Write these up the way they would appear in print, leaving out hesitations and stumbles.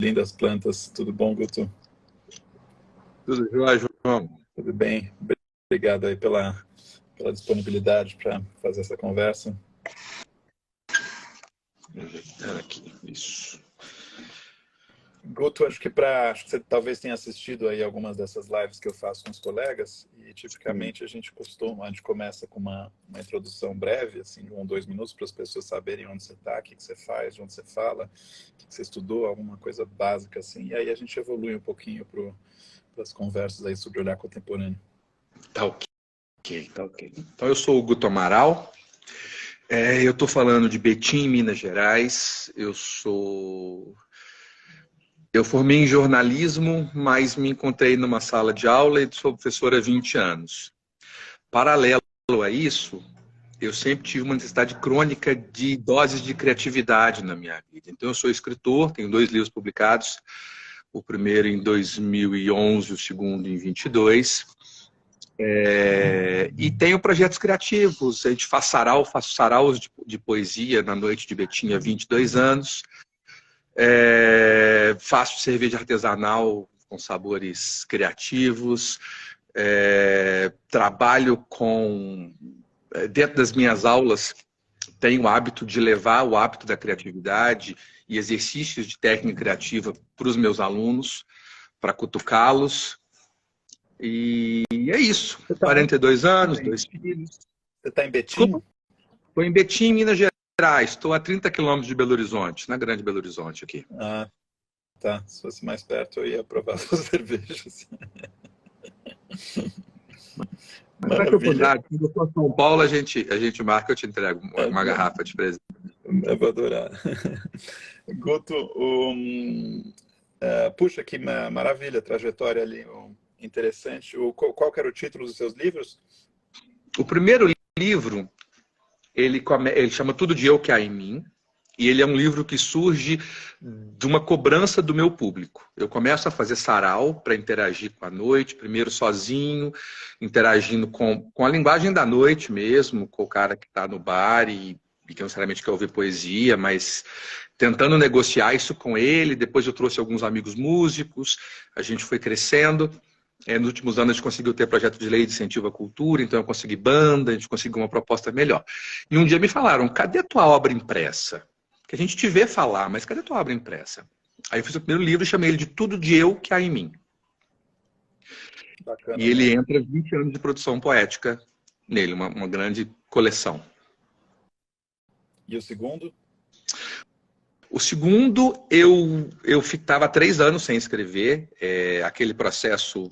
lindas plantas. Tudo bom, Guto? Tudo jóia, João? Tudo bem? Obrigado aí pela disponibilidade para fazer essa conversa. Aqui, isso. Guto, acho que você talvez tenha assistido aí algumas dessas lives que eu faço com os colegas e tipicamente a gente começa com uma introdução breve, assim, de 1 ou 2 minutos para as pessoas saberem onde você está, o que você faz, de onde você fala, o que você estudou, alguma coisa básica assim, e aí a gente evolui um pouquinho para as conversas aí sobre olhar contemporâneo. Tá ok, tá ok. Então eu sou o Guto Amaral, eu estou falando de Betim, Minas Gerais. Eu formei em jornalismo, mas me encontrei numa sala de aula e sou professor há 20 anos. Paralelo a isso, eu sempre tive uma necessidade crônica de doses de criatividade na minha vida. Então eu sou escritor, tenho 2 livros publicados, o primeiro em 2011, o segundo em 22. E tenho projetos criativos, a gente faço saraus de poesia na Noite de Betim há 22 anos. Faço cerveja artesanal com sabores criativos. Trabalho dentro das minhas aulas, tenho o hábito de levar o hábito da criatividade e exercícios de técnica criativa para os meus alunos, para cutucá-los. E é isso. 42 anos, 2 filhos. Você está em Betim? Desculpa. Estou em Betim, Minas Gerais. Estou a 30 quilômetros de Belo Horizonte, na Grande Belo Horizonte aqui. Ah, tá. Se fosse mais perto, eu ia provar suas cervejas. Mas para que eu puder, quando eu for a São Paulo, a gente marca, eu te entrego uma garrafa de presente. Eu vou adorar. Guto, puxa, que maravilha, trajetória ali, interessante. Qual que era o título dos seus livros? O primeiro livro, ele chama Tudo de Eu que há em mim, e ele é um livro que surge de uma cobrança do meu público. Eu começo a fazer sarau para interagir com a noite, primeiro sozinho, interagindo com a linguagem da noite mesmo, com o cara que está no bar e que não necessariamente quer ouvir poesia, mas tentando negociar isso com ele. Depois eu trouxe alguns amigos músicos, a gente foi crescendo. Nos últimos anos a gente conseguiu ter projeto de lei de incentivo à cultura, então eu consegui banda, a gente conseguiu uma proposta melhor. E um dia me falaram, cadê a tua obra impressa? Que a gente te vê falar, mas cadê a tua obra impressa? Aí eu fiz o primeiro livro e chamei ele de Tudo de Eu que há em mim. Bacana, e ele entra 20 anos de produção poética nele, uma grande coleção. E o segundo? O segundo, eu estava 3 anos sem escrever, aquele processo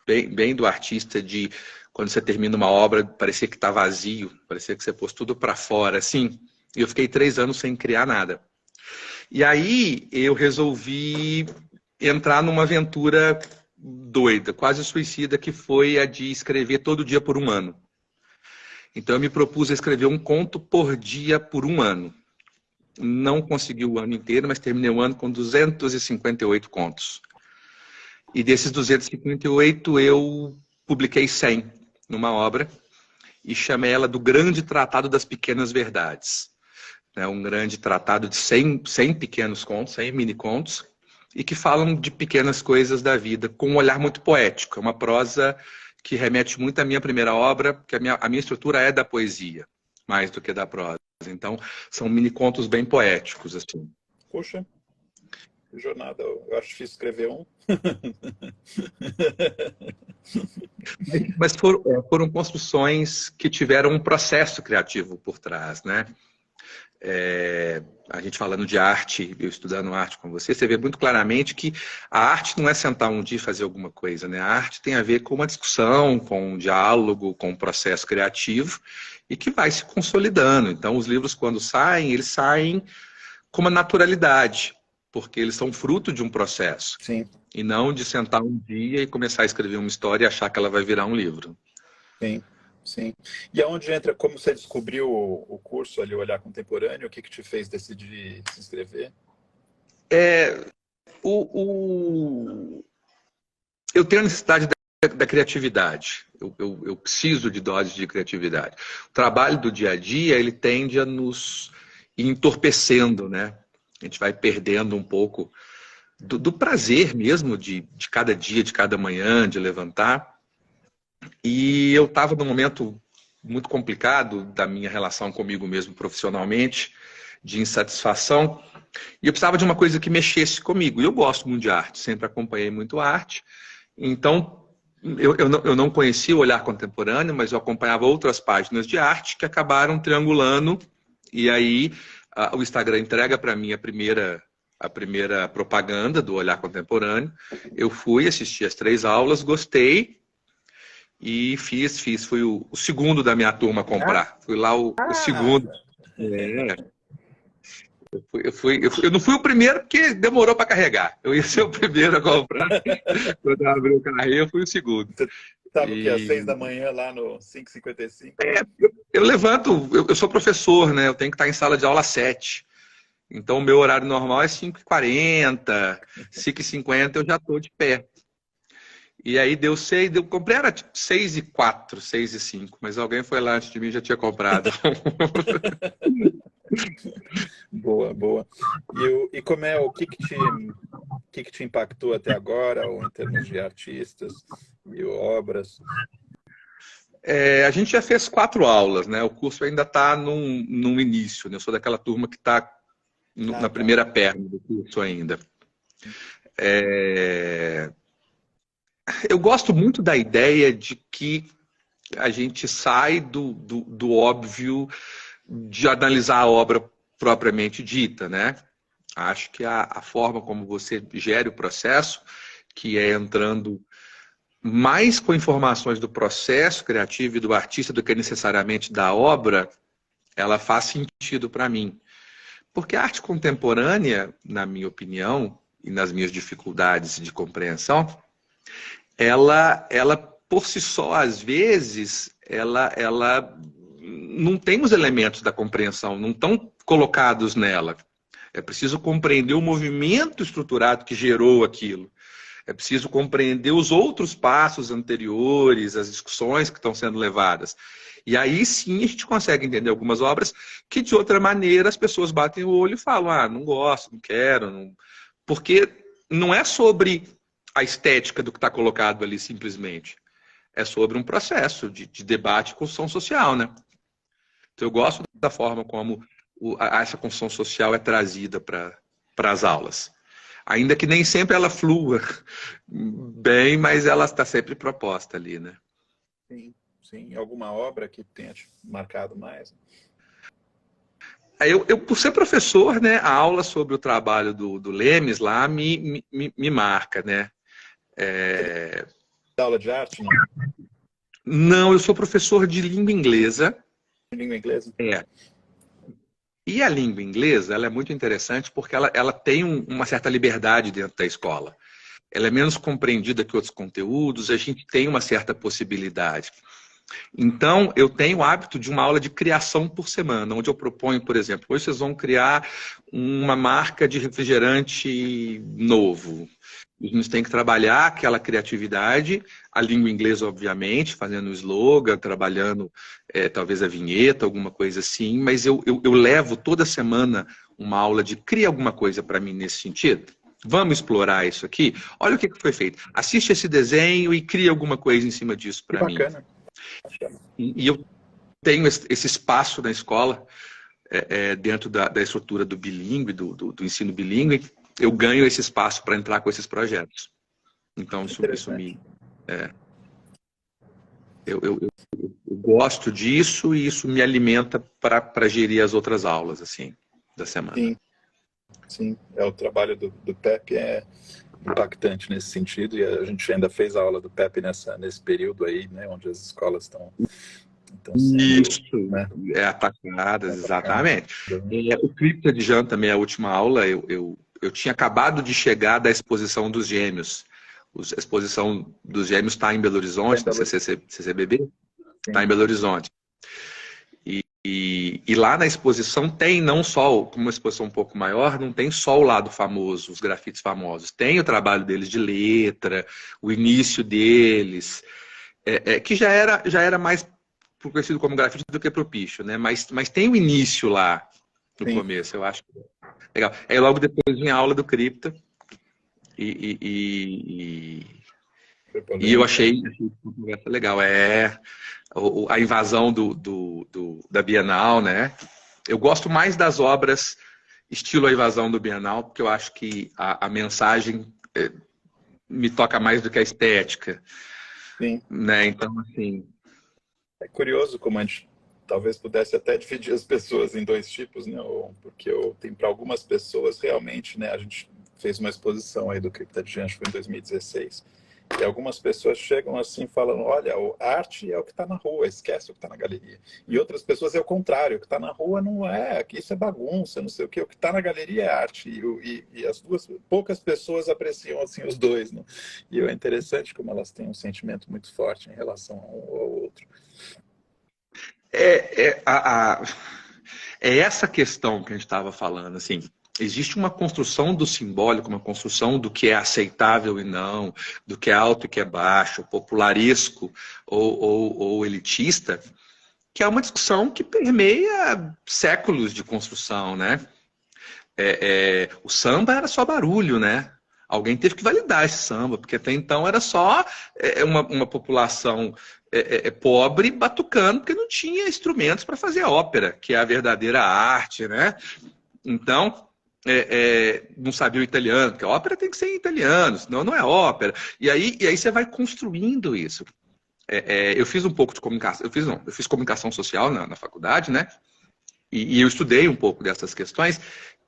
bem do artista de quando você termina uma obra, parecia que está vazio, parecia que você pôs tudo para fora, assim. E eu fiquei 3 anos sem criar nada. E aí eu resolvi entrar numa aventura doida, quase suicida, que foi a de escrever todo dia por 1 ano. Então eu me propus a escrever um conto por dia por 1 ano. Não consegui o ano inteiro, mas terminei o ano com 258 contos. E desses 258 eu publiquei 100 numa obra e chamei ela do Grande Tratado das Pequenas Verdades. Um grande tratado de 100 pequenos contos, 100 mini contos, e que falam de pequenas coisas da vida, com um olhar muito poético. É uma prosa que remete muito à minha primeira obra, porque a minha estrutura é da poesia, mais do que da prosa. Então, são mini contos bem poéticos, assim. Poxa, jornada. Eu acho difícil escrever um. Mas foram construções que tiveram um processo criativo por trás, né? A gente falando de arte, eu estudando arte com você vê muito claramente que a arte não é sentar um dia e fazer alguma coisa, né? A arte tem a ver com uma discussão, com um diálogo, com um processo criativo e que vai se consolidando. Então, os livros, quando saem, eles saem com uma naturalidade, porque eles são fruto de um processo. Sim. E não de sentar um dia e começar a escrever uma história e achar que ela vai virar um livro. Sim. Sim. E aonde entra, como você descobriu o curso ali, o Olhar Contemporâneo, o que te fez decidir se inscrever? Eu tenho a necessidade da criatividade. Eu preciso de doses de criatividade. O trabalho do dia a dia, ele tende a nos ir entorpecendo, né? A gente vai perdendo um pouco do prazer mesmo de cada dia, de cada manhã, de levantar. E eu estava num momento muito complicado da minha relação comigo mesmo profissionalmente, de insatisfação, e eu precisava de uma coisa que mexesse comigo. E eu gosto muito de arte, sempre acompanhei muito arte. Então, eu não conhecia o Olhar Contemporâneo, mas eu acompanhava outras páginas de arte que acabaram triangulando, e aí o Instagram entrega para mim a primeira propaganda do Olhar Contemporâneo. Eu fui, assisti as 3 aulas, gostei e fiz. Fui o segundo da minha turma a comprar. Fui lá o segundo. Eu não fui o primeiro porque demorou para carregar. Eu ia ser o primeiro a comprar. Quando eu abri o carrinho, eu fui o segundo. Estava o quê? Às 6 da manhã lá no 5h55? Eu levanto, eu sou professor, né? Eu tenho que estar em sala de aula às 7. Então, o meu horário normal é 5h40, 5h50 eu já estou de pé. E aí deu 6, comprei, era tipo 6h04, 6h05, mas alguém foi lá antes de mim e já tinha comprado. Boa, boa. E como é, o que te impactou até agora, ou em termos de artistas e obras? A gente já fez 4 aulas, né? O curso ainda está num início, né? Eu sou daquela turma que está na primeira perna do curso ainda. Eu gosto muito da ideia de que a gente sai do óbvio de analisar a obra propriamente dita, né? Acho que a forma como você gere o processo, que é entrando mais com informações do processo criativo e do artista do que necessariamente da obra, ela faz sentido para mim. Porque a arte contemporânea, na minha opinião, e nas minhas dificuldades de compreensão, ela por si só, às vezes, ela não tem os elementos da compreensão, não estão colocados nela. É preciso compreender o movimento estruturado que gerou aquilo. É preciso compreender os outros passos anteriores, as discussões que estão sendo levadas. E aí sim a gente consegue entender algumas obras que, de outra maneira, as pessoas batem o olho e falam, não gosto, não quero. Não... Porque não é sobre a estética do que está colocado ali simplesmente. É sobre um processo de debate e construção social, né? Então eu gosto da forma como essa construção social é trazida para as aulas. Ainda que nem sempre ela flua bem, mas ela está sempre proposta ali, né? Sim, sim. Alguma obra que tenha te marcado mais? Por ser professor, né, a aula sobre o trabalho do Lemes lá me marca, né? Aula de arte, não? Não, eu sou professor de língua inglesa. Língua inglesa? E a língua inglesa, ela é muito interessante porque ela tem uma certa liberdade dentro da escola. Ela é menos compreendida que outros conteúdos, a gente tem uma certa possibilidade. Então, eu tenho o hábito de uma aula de criação por semana, onde eu proponho, por exemplo, hoje vocês vão criar uma marca de refrigerante novo. A gente tem que trabalhar aquela criatividade, a língua inglesa, obviamente, fazendo o slogan, trabalhando talvez a vinheta, alguma coisa assim, mas eu levo toda semana uma aula de cria alguma coisa para mim nesse sentido. Vamos explorar isso aqui? Olha o que foi feito. Assiste esse desenho e cria alguma coisa em cima disso para mim. Bacana. E eu tenho esse espaço na escola, dentro da estrutura do bilíngue, do ensino bilíngue, eu ganho esse espaço para entrar com esses projetos. Então, isso me... Eu gosto disso e isso me alimenta para gerir as outras aulas, assim, da semana. Sim. O trabalho do Pepe é impactante nesse sentido, e a gente ainda fez a aula do Pepe nesse período aí, né, onde as escolas estão sendo, isso, né, atacadas, exatamente. O Cripta de Jean também, a última aula, eu tinha acabado de chegar da exposição dos Gêmeos. A exposição dos Gêmeos está em Belo Horizonte, na CCBB, está em Belo Horizonte. E lá na exposição tem não só, como uma exposição um pouco maior, não tem só o lado famoso, os grafites famosos. Tem o trabalho deles de letra, o início deles, que já era mais conhecido como grafite do que propício, né? Mas tem o início lá, no começo, eu acho legal. Aí logo depois vem a aula do Cripta, E, e, Foi e eu polêmico. achei uma conversa legal. A invasão da Bienal, né? Eu gosto mais das obras estilo A Invasão do Bienal, porque eu acho que a mensagem me toca mais do que a estética, Sim. né? Então, assim, É curioso como a gente talvez pudesse até dividir as pessoas em dois tipos, né? Porque tem para algumas pessoas realmente, né? A gente fez uma exposição aí do Cripta de Anjos, foi em 2016. E algumas pessoas chegam assim falando, olha, a arte é o que está na rua, esquece o que está na galeria. E outras pessoas é o contrário, o que está na rua não é, que isso é bagunça, não sei o que está na galeria é arte. E as duas, poucas pessoas apreciam assim os dois, né? E é interessante como elas têm um sentimento muito forte em relação a um ou ao outro. é, é, a, a- é essa questão que a gente estava falando, assim. Existe uma construção do simbólico, uma construção do que é aceitável e não, do que é alto e que é baixo, popularesco ou elitista, que é uma discussão que permeia séculos de construção, né? O samba era só barulho, né? Alguém teve que validar esse samba, porque até então era só uma população pobre batucando, porque não tinha instrumentos para fazer ópera, que é a verdadeira arte, né? Então, não sabia o italiano, porque a ópera tem que ser em italiano, senão não é ópera. E aí você vai construindo isso. Eu fiz um pouco de comunicação, eu fiz comunicação social na faculdade, né? E eu estudei um pouco dessas questões.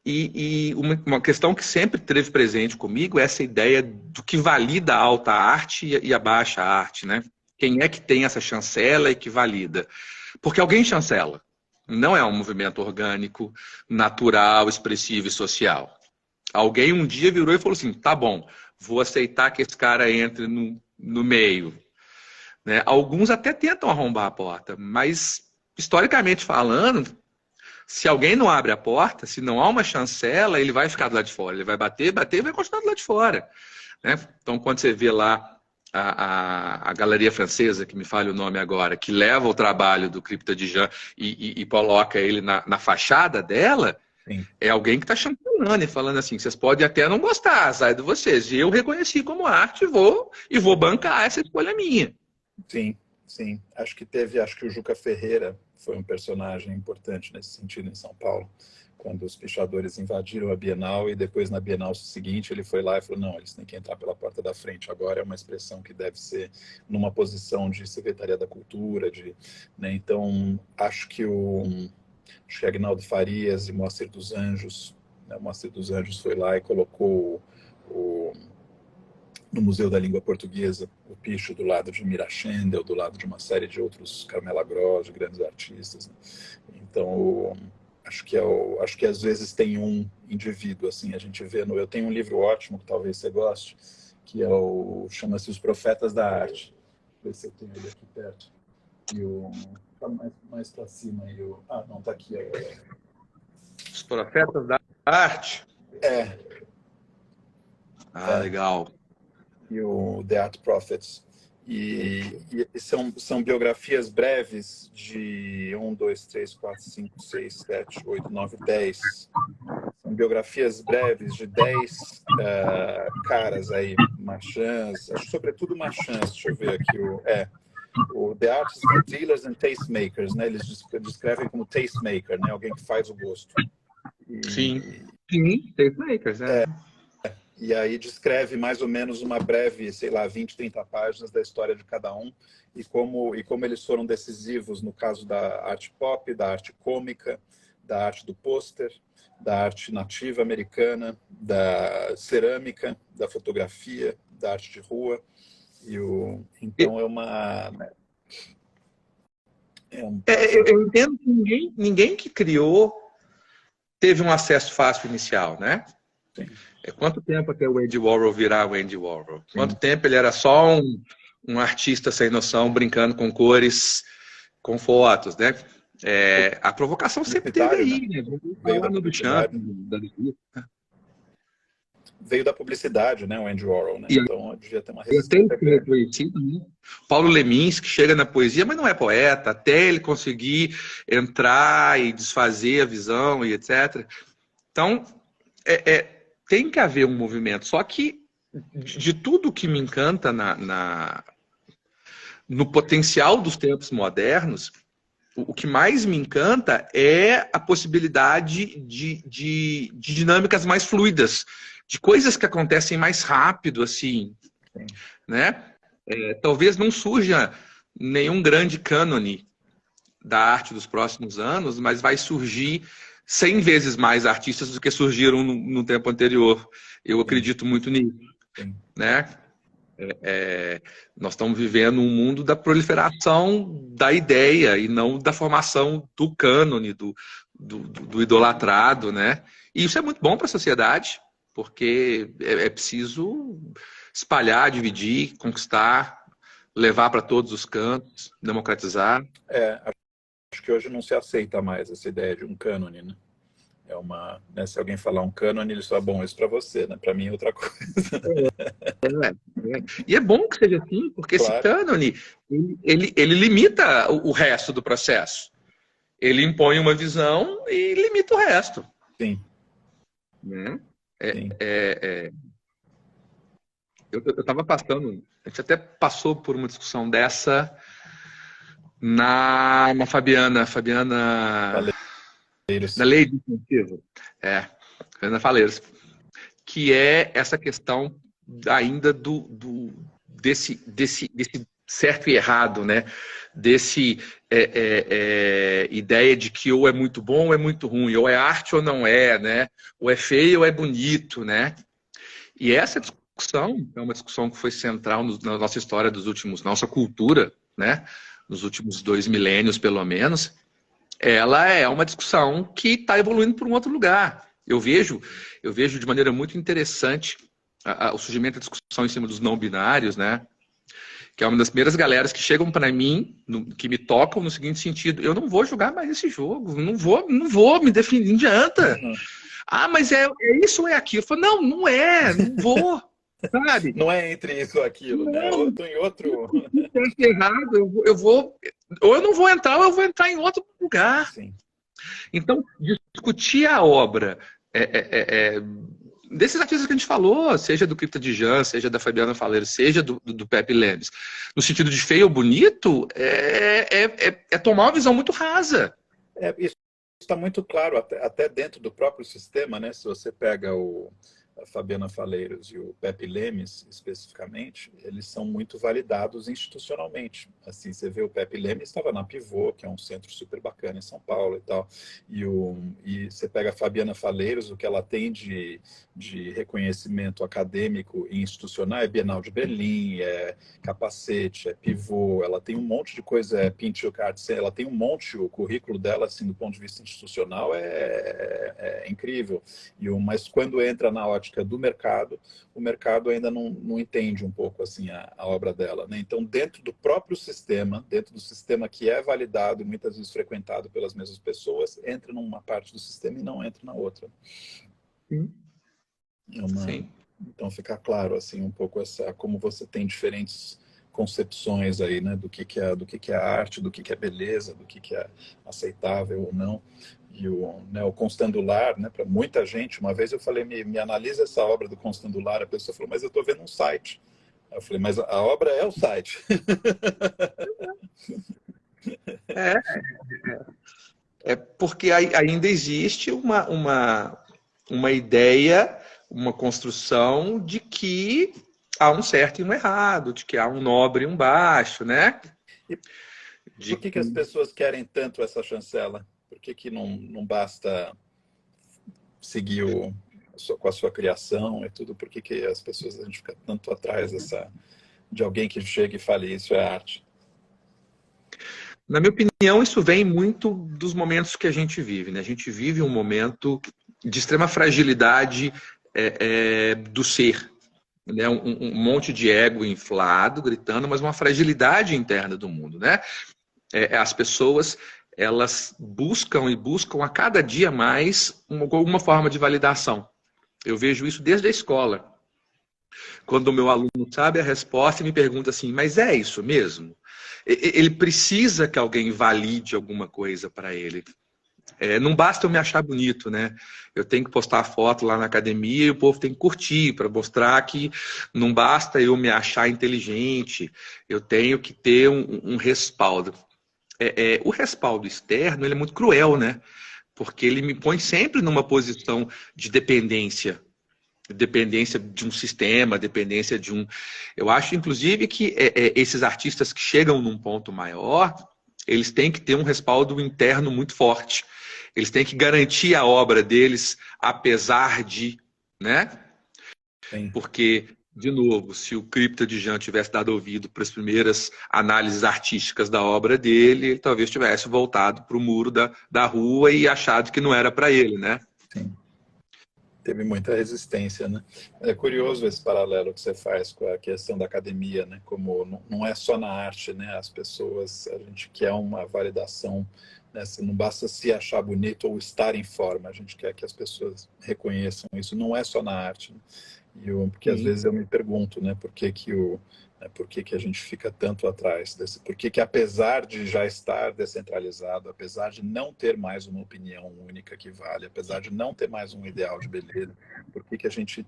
E uma questão que sempre teve presente comigo é essa ideia do que valida a alta arte e a baixa arte, né? Quem é que tem essa chancela e que valida? Porque alguém chancela. Não é um movimento orgânico, natural, expressivo e social. Alguém um dia virou e falou assim: tá bom, vou aceitar que esse cara entre no meio. Né? Alguns até tentam arrombar a porta, mas historicamente falando, se alguém não abre a porta, se não há uma chancela, ele vai ficar do lado de fora. Ele vai bater, bater e vai continuar do lado de fora. Né? Então, quando você vê lá a Galeria Francesa, que me falha o nome agora, que leva o trabalho do Cripta de Jean e coloca ele na fachada dela, Sim. é alguém que está chancelando e falando assim: vocês podem até não gostar, sai de vocês. E eu reconheci como arte e vou bancar essa escolha minha. Sim, sim. Acho que o Juca Ferreira foi um personagem importante nesse sentido em São Paulo, quando os pichadores invadiram a Bienal e depois na Bienal seguinte ele foi lá e falou, não, eles têm que entrar pela porta da frente. Agora é uma expressão que deve ser numa posição de Secretaria da Cultura, né? Então, acho que Agnaldo Farias e Moacir dos Anjos, né? O Moacir dos Anjos foi lá e colocou no Museu da Língua Portuguesa, o picho do lado de Mira Schendel, do lado de uma série de outros, Carmela Gross, de grandes artistas. Né? Então, acho que às vezes tem um indivíduo, assim, a gente vê eu tenho um livro ótimo, que talvez você goste, que chama-se Os Profetas da Arte. Deixa eu ver se eu tenho ele aqui perto. Tá mais para cima aí. Não, tá aqui agora. Os profetas da arte. É, Ah, legal. e o The Art Prophets. E são biografias breves de 1, 2, 3, 4, 5, 6, 7, 8, 9, 10. São biografias breves de 10 caras aí, marchands, acho que sobretudo marchands, deixa eu ver aqui. O The Artists, Dealers and Tastemakers, né? Eles descrevem como tastemaker, né? Alguém que faz o gosto. Sim. Sim, tastemakers, né? E aí descreve mais ou menos uma breve, sei lá, 20, 30 páginas da história de cada um e como eles foram decisivos no caso da arte pop, da arte cômica, da arte do pôster, da arte nativa americana, da cerâmica, da fotografia, da arte de rua. Então é uma... Eu entendo que ninguém que criou teve um acesso fácil inicial, né? Sim. Quanto tempo até o Andy Warhol virar o Andy Warhol? Quanto tempo ele era só um artista sem noção, brincando com cores, com fotos, né? A provocação sempre teve aí, né? Veio da publicidade. Veio da publicidade, né? O Andy Warhol, né? Então devia ter uma resistência grande. Reconhecido, né? Paulo Leminski chega na poesia, mas não é poeta, até ele conseguir entrar e desfazer a visão e etc. Então, tem que haver um movimento. Só que de tudo que me encanta no potencial dos tempos modernos, o que mais me encanta é a possibilidade de dinâmicas mais fluidas, de coisas que acontecem mais rápido, assim, né? Talvez não surja nenhum grande cânone da arte dos próximos anos, mas vai surgir 100 vezes mais artistas do que surgiram no tempo anterior. Eu acredito muito nisso, né? Nós estamos vivendo um mundo da proliferação da ideia e não da formação do cânone, do idolatrado, né? E isso é muito bom para a sociedade, porque é preciso espalhar, dividir, conquistar, levar para todos os cantos, democratizar. Acho que hoje não se aceita mais essa ideia de um cânone, né? Né, se alguém falar um cânone, ele só bom, isso para você, né? Para mim é outra coisa. E é bom que seja assim, porque Claro. esse cânone, ele limita o resto do processo. Ele impõe uma visão e limita o resto. Sim. Né? Sim. Eu estava passando, a gente até passou por uma discussão dessa na Fabiana na lei de incentivo, Fabiana Faleiros, que é essa questão ainda desse certo e errado, né? Desse ideia de que ou é muito bom ou é muito ruim, ou é arte ou não é, né? Ou é feio ou é bonito, né? E essa discussão é uma discussão que foi central na nossa história nossa cultura, né? Nos últimos 2 milênios, pelo menos. Ela é uma discussão que está evoluindo para um outro lugar. Eu vejo de maneira muito interessante o surgimento da discussão em cima dos não binários, né? Que é uma das primeiras galeras que chegam para mim, que me tocam no seguinte sentido: eu não vou jogar mais esse jogo, não vou me definir, não adianta. Ah, mas é isso ou é aquilo? Eu falo, não é, não vou, sabe? Não é entre isso ou aquilo, né? Eu tô em outro. É errado, eu vou, ou eu não vou entrar, ou eu vou entrar em outro lugar. Sim. Então, discutir a obra desses artistas que a gente falou, seja do Cripta Djan, seja da Fabiana Faleiros, seja do Pepe Lemes, no sentido de feio ou bonito, é tomar uma visão muito rasa. Isso está muito claro, até dentro do próprio sistema, né? Se você pega a Fabiana Faleiros e o Pepe Lemes, especificamente, eles são muito validados institucionalmente. Assim, você vê o Pepe Lemes estava na Pivô, que é um centro super bacana em São Paulo e tal, e você pega a Fabiana Faleiros, o que ela tem de reconhecimento acadêmico e institucional é Bienal de Berlim, é Capacete, é Pivô, ela tem um monte de coisa, é Pinchuk Arts, ela tem um monte, o currículo dela, assim, do ponto de vista institucional, é incrível. Mas quando entra na ótica do mercado, o mercado ainda não entende um pouco assim a obra dela, né? Então, dentro do próprio sistema, dentro do sistema que é validado e muitas vezes frequentado pelas mesmas pessoas, entra numa parte do sistema e não entra na outra. Sim. Então, fica claro assim um pouco como você tem diferentes concepções aí, né, do que é arte, do que é beleza, do que é aceitável ou não. E o Constandular, né, para muita gente, uma vez eu falei, me analisa essa obra do Constandular, a pessoa falou, mas eu estou vendo um site. Eu falei, mas a obra é o site. Porque ainda existe uma ideia, uma construção de que há um certo e um errado, de que há um nobre e um baixo, né? E por que as pessoas querem tanto essa chancela? Por que não basta seguir com a sua criação e tudo? Por que as pessoas, a gente fica tanto atrás de alguém que chega e fale isso é arte? Na minha opinião, isso vem muito dos momentos que a gente vive, né? A gente vive um momento de extrema fragilidade do ser, né? Um monte de ego inflado, gritando, mas uma fragilidade interna do mundo, né? As pessoas, elas buscam a cada dia mais alguma forma de validação. Eu vejo isso desde a escola. Quando o meu aluno sabe a resposta e me pergunta assim, mas é isso mesmo? Ele precisa que alguém valide alguma coisa para ele. Não basta eu me achar bonito, né? Eu tenho que postar foto lá na academia e o povo tem que curtir para mostrar que não basta eu me achar inteligente, eu tenho que ter um respaldo. O respaldo externo, ele é muito cruel, né? Porque ele me põe sempre numa posição de dependência. Dependência de um sistema, dependência de um... Eu acho, inclusive, que esses artistas que chegam num ponto maior, eles têm que ter um respaldo interno muito forte. Eles têm que garantir a obra deles, apesar de, né? Sim. Porque, de novo, se o Crypto de Jean tivesse dado ouvido para as primeiras análises artísticas da obra dele, ele talvez tivesse voltado para o muro da rua e achado que não era para ele, né? Sim. Teve muita resistência, né? É curioso esse paralelo que você faz com a questão da academia, né? Como não é só na arte, né? As pessoas, a gente quer uma validação, né? Não basta se achar bonito ou estar em forma, a gente quer que as pessoas reconheçam isso. Não é só na arte, né? Porque às vezes eu me pergunto, né? Por que a gente fica tanto atrás desse? Por que apesar de já estar descentralizado, apesar de não ter mais uma opinião única que vale, apesar de não ter mais um ideal de beleza, por que a gente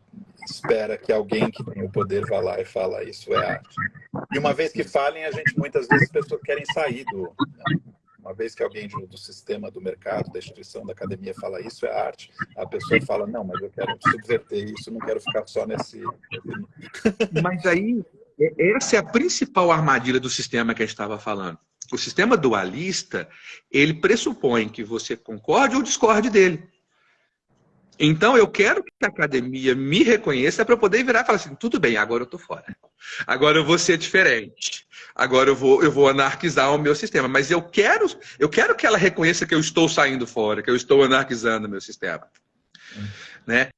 espera que alguém que tem o poder vá lá e fala isso é arte? E uma vez que falem, muitas vezes as pessoas querem sair né? Uma vez que alguém do sistema do mercado, da instituição, da academia fala isso é arte, a pessoa fala, não, mas eu quero subverter isso, não quero ficar só nesse... Mas aí, essa é a principal armadilha do sistema que a gente estava falando. O sistema dualista, ele pressupõe que você concorde ou discorde dele. Então, eu quero que a academia me reconheça para eu poder virar e falar assim, tudo bem, agora eu estou fora. Agora eu vou ser diferente. Agora eu vou anarquizar o meu sistema. Mas eu quero que ela reconheça que eu estou saindo fora, que eu estou anarquizando o meu sistema. Né?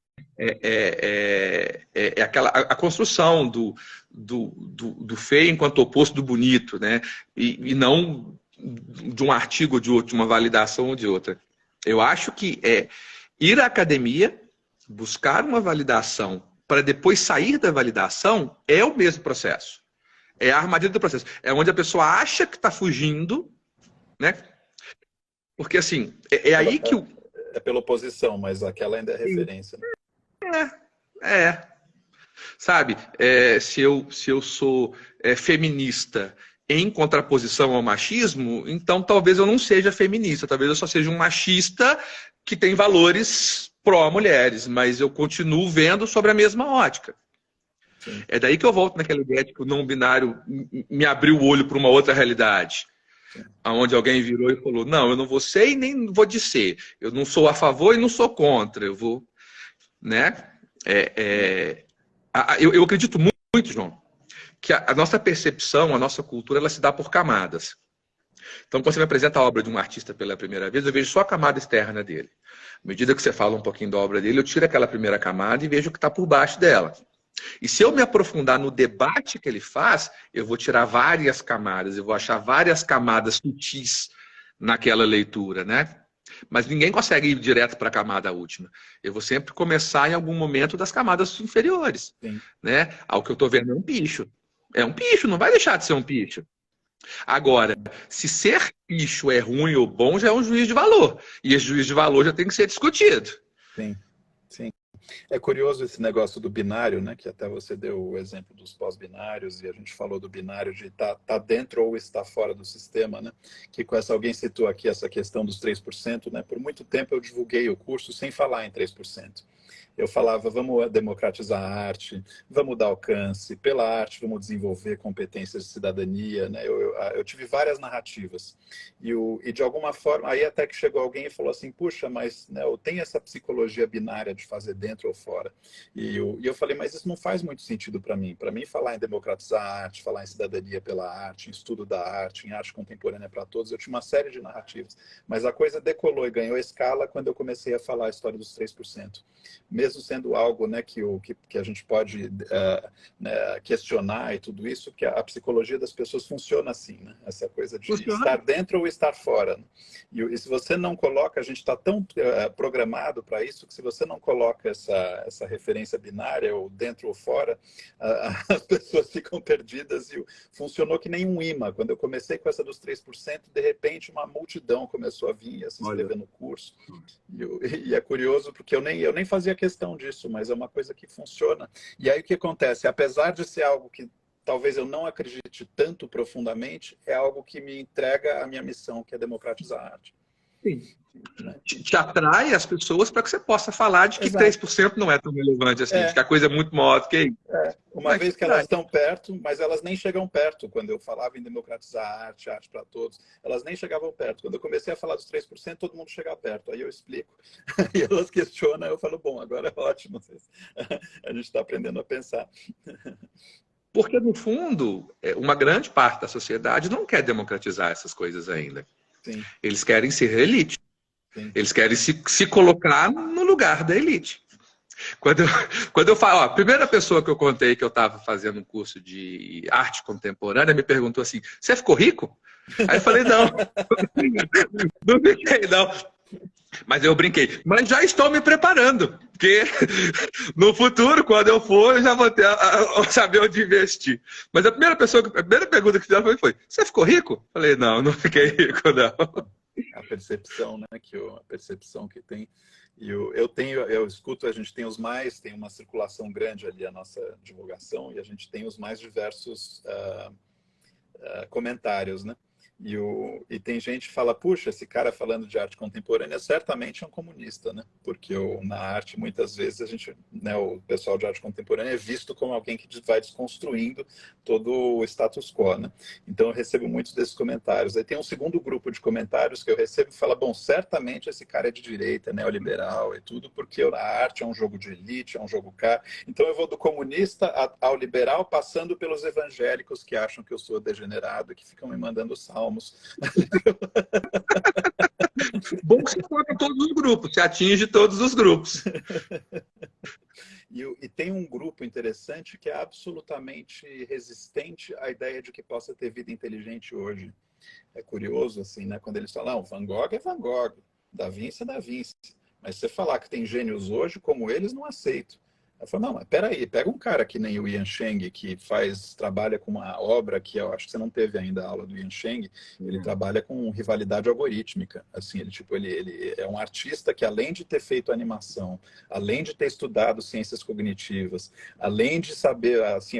A construção do feio enquanto oposto do bonito, né? E não de um artigo ou de outro, de uma validação ou de outra. Eu acho que ir à academia, buscar uma validação para depois sair da validação é o mesmo processo. É a armadilha do processo. É onde a pessoa acha que está fugindo, né? Porque assim, aí que o... É pela oposição, mas aquela ainda é referência. Sabe, se eu sou feminista em contraposição ao machismo, então talvez eu não seja feminista, talvez eu só seja um machista que tem valores pró-mulheres, mas eu continuo vendo sobre a mesma ótica. Sim. É daí que eu volto naquela ideia de que o não binário me abriu o olho para uma outra realidade. Sim. Onde alguém virou e falou, não, eu não vou ser e nem vou dizer. Eu não sou a favor e não sou contra. Eu vou... Né? Eu acredito muito, João, que a nossa percepção, a nossa cultura, ela se dá por camadas. Então, quando você me apresenta a obra de um artista pela primeira vez, eu vejo só a camada externa dele. À medida que você fala um pouquinho da obra dele, eu tiro aquela primeira camada e vejo o que está por baixo dela. E se eu me aprofundar no debate que ele faz, eu vou tirar várias camadas, eu vou achar várias camadas sutis naquela leitura, né? Mas ninguém consegue ir direto para a camada última. Eu vou sempre começar em algum momento das camadas inferiores. Né? Ao que eu estou vendo é um picho. É um picho, não vai deixar de ser um picho. Agora, se ser picho é ruim ou bom, já é um juízo de valor. E esse juízo de valor já tem que ser discutido. Sim, sim. É curioso esse negócio do binário, né? Que até você deu o exemplo dos pós-binários e a gente falou do binário de tá dentro ou está fora do sistema, né? Que alguém citou aqui essa questão dos 3%, né? Por muito tempo eu divulguei o curso sem falar em 3%. Eu falava, vamos democratizar a arte, vamos dar alcance, pela arte vamos desenvolver competências de cidadania, né? Eu tive várias narrativas. E de alguma forma, aí até que chegou alguém e falou assim, puxa, mas né, eu tenho essa psicologia binária de fazer dentro ou fora. E eu falei, mas isso não faz muito sentido para mim. Para mim, falar em democratizar a arte, falar em cidadania pela arte, em estudo da arte, em arte contemporânea para todos, eu tinha uma série de narrativas. Mas a coisa decolou e ganhou escala quando eu comecei a falar a história dos 3%. mesmo sendo algo, né, que a gente pode né, questionar e tudo isso, que a psicologia das pessoas funciona assim, né? Essa coisa de Funciona. estar dentro ou estar fora. Né? E se você não coloca, a gente está tão programado para isso, que se você não coloca essa referência binária, ou dentro ou fora, as pessoas ficam perdidas. E funcionou que nem um imã. Quando eu comecei com essa dos 3%, de repente uma multidão começou a vir a se inscrever no curso. E é curioso, porque eu nem fazia questão disso, mas é uma coisa que funciona. E aí o que acontece? Apesar de ser algo que talvez eu não acredite tanto profundamente, é algo que me entrega a minha missão, que é democratizar a arte. Sim. Te atrai as pessoas para que você possa falar de que Exato. 3% não é tão relevante assim, de que a coisa é muito maior do que isso. Uma vez que elas estão perto, mas elas nem chegam perto. Quando eu falava em democratizar a arte, arte para todos, elas nem chegavam perto. Quando eu comecei a falar dos 3%, todo mundo chega perto. Aí eu explico, e elas questionam, eu falo, bom, agora é ótimo. A gente está aprendendo a pensar. Porque, no fundo, uma grande parte da sociedade não quer democratizar essas coisas ainda. Sim. Eles querem ser elite. Sim. Eles querem se colocar no lugar da elite. Quando eu falo, ó, a primeira pessoa que eu contei que eu estava fazendo um curso de arte contemporânea me perguntou assim: você ficou rico? Aí eu falei: não, não fiquei, não. Mas eu brinquei. Mas já estou me preparando, porque no futuro, quando eu for, eu já vou ter saber onde investir. Mas a primeira pergunta que fizeram foi: você ficou rico? Eu falei: não, não fiquei rico, não. A percepção, né, a percepção que tem. E eu escuto, a gente tem tem uma circulação grande ali, a nossa divulgação, e a gente tem os mais diversos comentários, né? E tem gente que fala, puxa, esse cara falando de arte contemporânea certamente é um comunista, né? Porque na arte, muitas vezes, o pessoal de arte contemporânea é visto como alguém que vai desconstruindo todo o status quo, né? Então, eu recebo muitos desses comentários. Aí tem um segundo grupo de comentários que eu recebo que fala, bom, certamente esse cara é de direita, neoliberal e tudo, porque a arte é um jogo de elite, é um jogo caro. Então, eu vou do comunista ao liberal, passando pelos evangélicos que acham que eu sou degenerado e que ficam me mandando salmos. Bom que você conta todos os grupos, você atinge todos os grupos. E tem um grupo interessante que é absolutamente resistente à ideia de que possa ter vida inteligente hoje. É curioso, assim, né? Quando eles falam, Van Gogh é Van Gogh, Da Vinci é Da Vinci. Mas você falar que tem gênios hoje como eles, não aceito. Eu falo, não, mas peraí, pega um cara que nem o Yan Sheng, que trabalha com uma obra que eu acho que você não teve ainda a aula do Yan Sheng, ele trabalha com rivalidade algorítmica. Assim, ele é um artista que, além de ter feito animação, além de ter estudado ciências cognitivas, além de saber assim,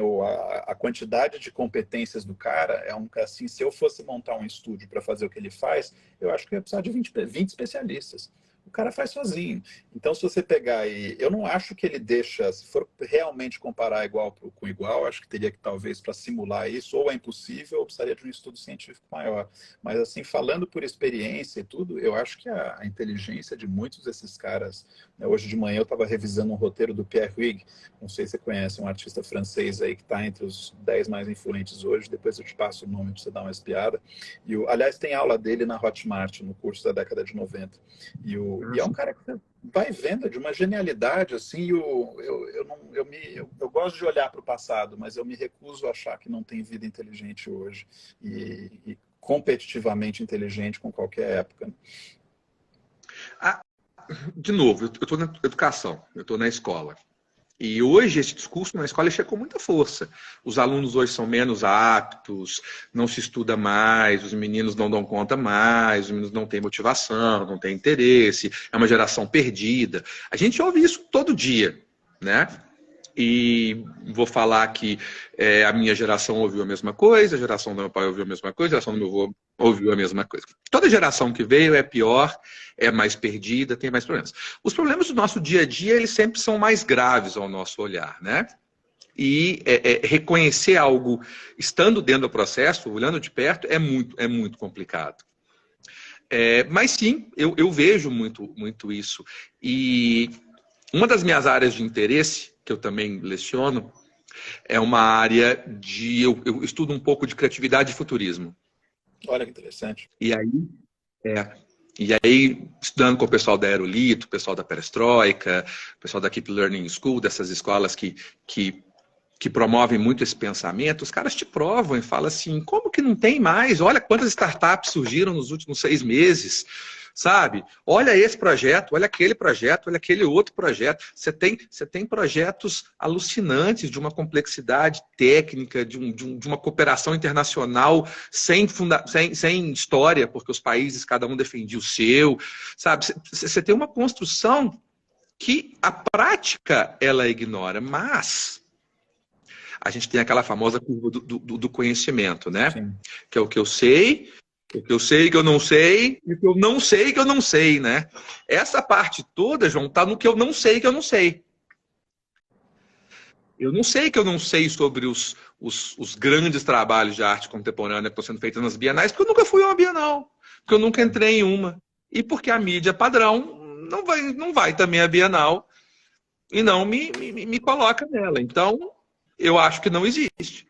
a quantidade de competências do cara, assim, se eu fosse montar um estúdio para fazer o que ele faz, eu acho que eu ia precisar de 20 especialistas. O cara faz sozinho. Então, se você pegar eu não acho que ele deixa, se for realmente comparar igual com igual, acho que teria que, talvez, para simular isso, ou é impossível, ou precisaria de um estudo científico maior. Mas, assim, falando por experiência e tudo, eu acho que a inteligência de muitos desses caras, né, hoje de manhã eu estava revisando um roteiro do Pierre Huyghe, não sei se você conhece, um artista francês aí que está entre os 10 mais influentes hoje, depois eu te passo o nome para você dar uma espiada. Aliás, tem aula dele na Hotmart, no curso da década de 90. E é um cara que vai vendo de uma genialidade, assim, eu gosto de olhar para o passado, mas eu me recuso a achar que não tem vida inteligente hoje e competitivamente inteligente com qualquer época. De novo, eu estou na educação, eu estou na escola. E hoje esse discurso na escola chega com muita força. Os alunos hoje são menos aptos, não se estuda mais, os meninos não dão conta mais, os meninos não têm motivação, não têm interesse, é uma geração perdida. A gente ouve isso todo dia, né? E vou falar que a minha geração ouviu a mesma coisa, a geração do meu pai ouviu a mesma coisa, a geração do meu avô ouviu a mesma coisa. Toda geração que veio é pior, é mais perdida, tem mais problemas. Os problemas do nosso dia a dia, eles sempre são mais graves ao nosso olhar, né? E reconhecer algo estando dentro do processo, olhando de perto, é muito complicado. Mas sim, eu vejo muito isso. E uma das minhas áreas de interesse, que eu também leciono, é uma área de... Eu estudo um pouco de criatividade e futurismo. Olha que interessante. E aí, E aí, estudando com o pessoal da Aerolito, o pessoal da Perestroika, o pessoal da Keep Learning School, dessas escolas que promovem muito esse pensamento, os caras te provam e falam assim, como que não tem mais? Olha quantas startups surgiram nos últimos 6 meses, sabe? Olha esse projeto, olha aquele outro projeto. Você tem projetos alucinantes de uma complexidade técnica, de uma cooperação internacional sem história, porque os países, cada um defendia o seu, sabe? Você tem uma construção que a prática ela ignora, mas a gente tem aquela famosa curva do conhecimento, né? Sim. Que é o que eu sei, o que eu sei que eu não sei, e o que eu não sei que eu não sei, né? Essa parte toda, João, tá no que eu não sei que eu não sei. Eu não sei que eu não sei sobre os grandes trabalhos de arte contemporânea que estão sendo feitos nas bienais, porque eu nunca fui a uma bienal, porque eu nunca entrei em uma. E porque a mídia padrão não vai também à bienal e não me coloca nela. Então, eu acho que não existe.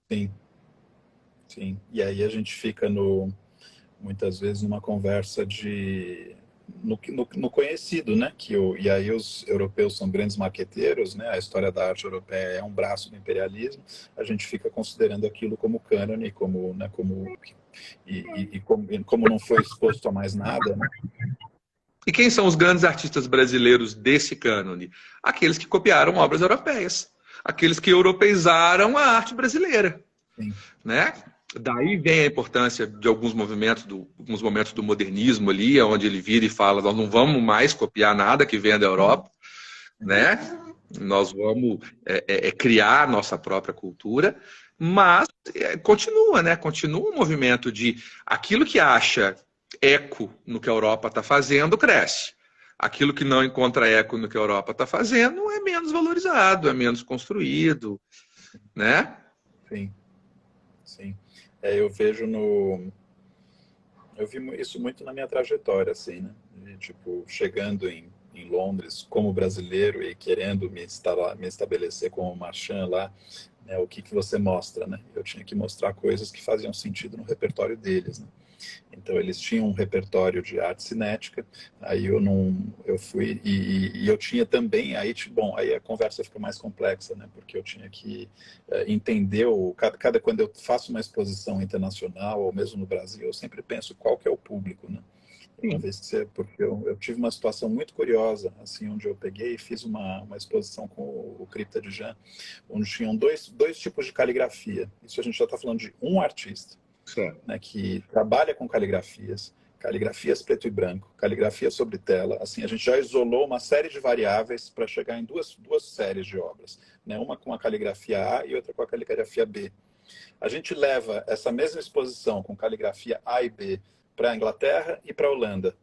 Sim, sim. E aí a gente fica muitas vezes numa conversa no conhecido, né? E aí os europeus são grandes maqueteiros, né? A história da arte europeia é um braço do imperialismo. A gente fica considerando aquilo como cânone, como não foi exposto a mais nada, né? E quem são os grandes artistas brasileiros desse cânone? Aqueles que copiaram obras europeias. Aqueles que europeizaram a arte brasileira. Sim. Né? Daí vem a importância de alguns momentos do modernismo ali, onde ele vira e fala, nós não vamos mais copiar nada que venha da Europa, né? Nós vamos criar a nossa própria cultura, mas continua, né? Continua o movimento de aquilo que acha eco no que a Europa está fazendo, cresce. Aquilo que não encontra eco no que a Europa está fazendo é menos valorizado, é menos construído, né? Sim, sim. Eu vi isso muito na minha trajetória, assim, né? Tipo, chegando em Londres como brasileiro e querendo me estabelecer como marchand lá, né? O que você mostra, né? Eu tinha que mostrar coisas que faziam sentido no repertório deles, né? Então eles tinham um repertório de arte cinética, aí eu fui e eu tinha também, bom, aí a conversa fica mais complexa, né? Porque eu tinha que entender quando eu faço uma exposição internacional ou mesmo no Brasil, eu sempre penso qual que é o público, né? Uma vez porque eu tive uma situação muito curiosa, assim, onde eu peguei e fiz uma exposição com o Cripta de Jean, onde tinham dois tipos de caligrafia. Isso a gente já está falando de um artista, né, que trabalha com caligrafias preto e branco, caligrafia sobre tela. Assim, a gente já isolou uma série de variáveis para chegar em duas séries de obras, né, uma com a caligrafia A e outra com a caligrafia B. A gente leva essa mesma exposição com caligrafia A e B para a Inglaterra e para a Holanda.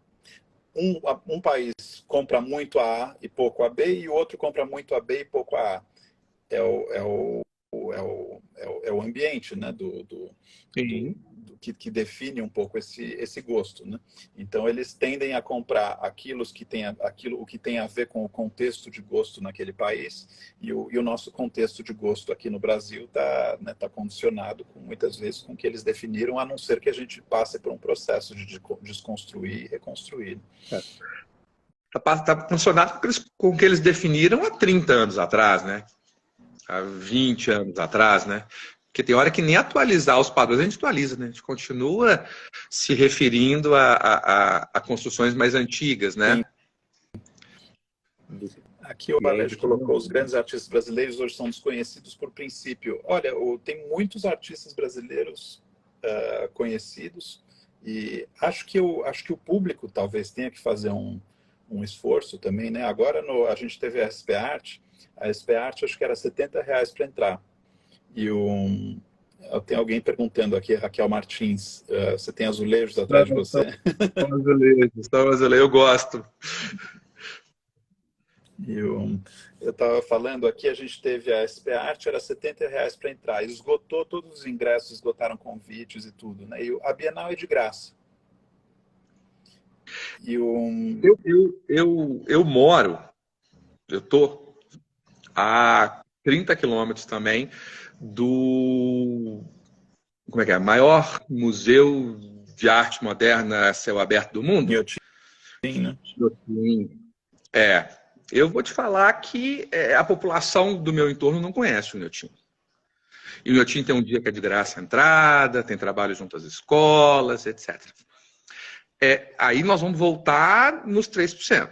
Um país compra muito a A e pouco a B, e o outro compra muito a B e pouco a A. É o ambiente, né, que define um pouco esse gosto, né? Então eles tendem a comprar o que tem a ver com o contexto de gosto naquele país, e o nosso contexto de gosto aqui no Brasil tá condicionado muitas vezes com o que eles definiram, a não ser que a gente passe por um processo de desconstruir e reconstruir. Está condicionado com o que eles definiram há 30 anos atrás, né? Há 20 anos atrás, né? Porque tem hora que nem atualizar os padrões a gente atualiza, né? A gente continua se referindo a construções mais antigas, né? Sim. Aqui o Balete colocou os grandes artistas brasileiros hoje são desconhecidos por princípio. Olha, tem muitos artistas brasileiros conhecidos, e acho que o público talvez tenha que fazer um esforço também, né? Agora a gente teve a SP Art acho que era R$70 para entrar. E tem alguém perguntando aqui, Raquel Martins, você tem azulejos atrás de você? São azulejos, eu gosto. Eu estava falando aqui, a gente teve a SP Art, era R$70 para entrar. Esgotou, todos os ingressos esgotaram convites e tudo, né? E a Bienal é de graça. Eu tô a 30 quilômetros também do maior museu de arte moderna a céu aberto do mundo? Inhotim, né? Eu vou te falar que a população do meu entorno não conhece o Inhotim. E o Inhotim tem um dia que é de graça a entrada, tem trabalho junto às escolas, etc. Aí nós vamos voltar nos 3%.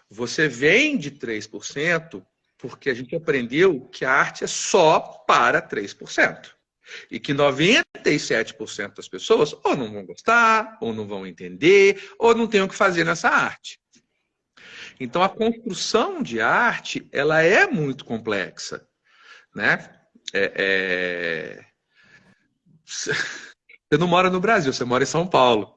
Você vende 3% porque a gente aprendeu que a arte é só para 3%. E que 97% das pessoas ou não vão gostar, ou não vão entender, ou não têm o que fazer nessa arte. Então, a construção de arte, ela é muito complexa, né? Você não mora no Brasil, você mora em São Paulo,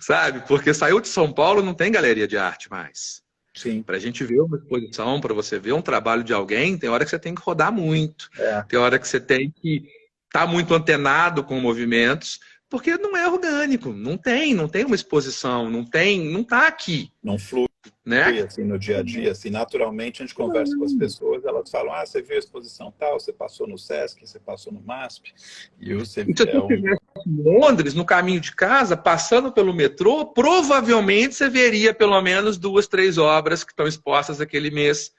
sabe? Porque saiu de São Paulo, não tem galeria de arte mais. Sim. Para a gente ver uma exposição, para você ver um trabalho de alguém, tem hora que você tem que rodar muito. Tem hora que você tem que estar muito antenado com movimentos, porque não é orgânico, não tem uma exposição, não está aqui. Não flui, né? Assim, no dia a dia, assim, naturalmente a gente conversa com as pessoas, elas falam, você viu a exposição tal, você passou no Sesc, você passou no MASP, e você então, se você estivesse em Londres, no caminho de casa, passando pelo metrô, provavelmente você veria pelo menos 2, 3 obras que estão expostas aquele mês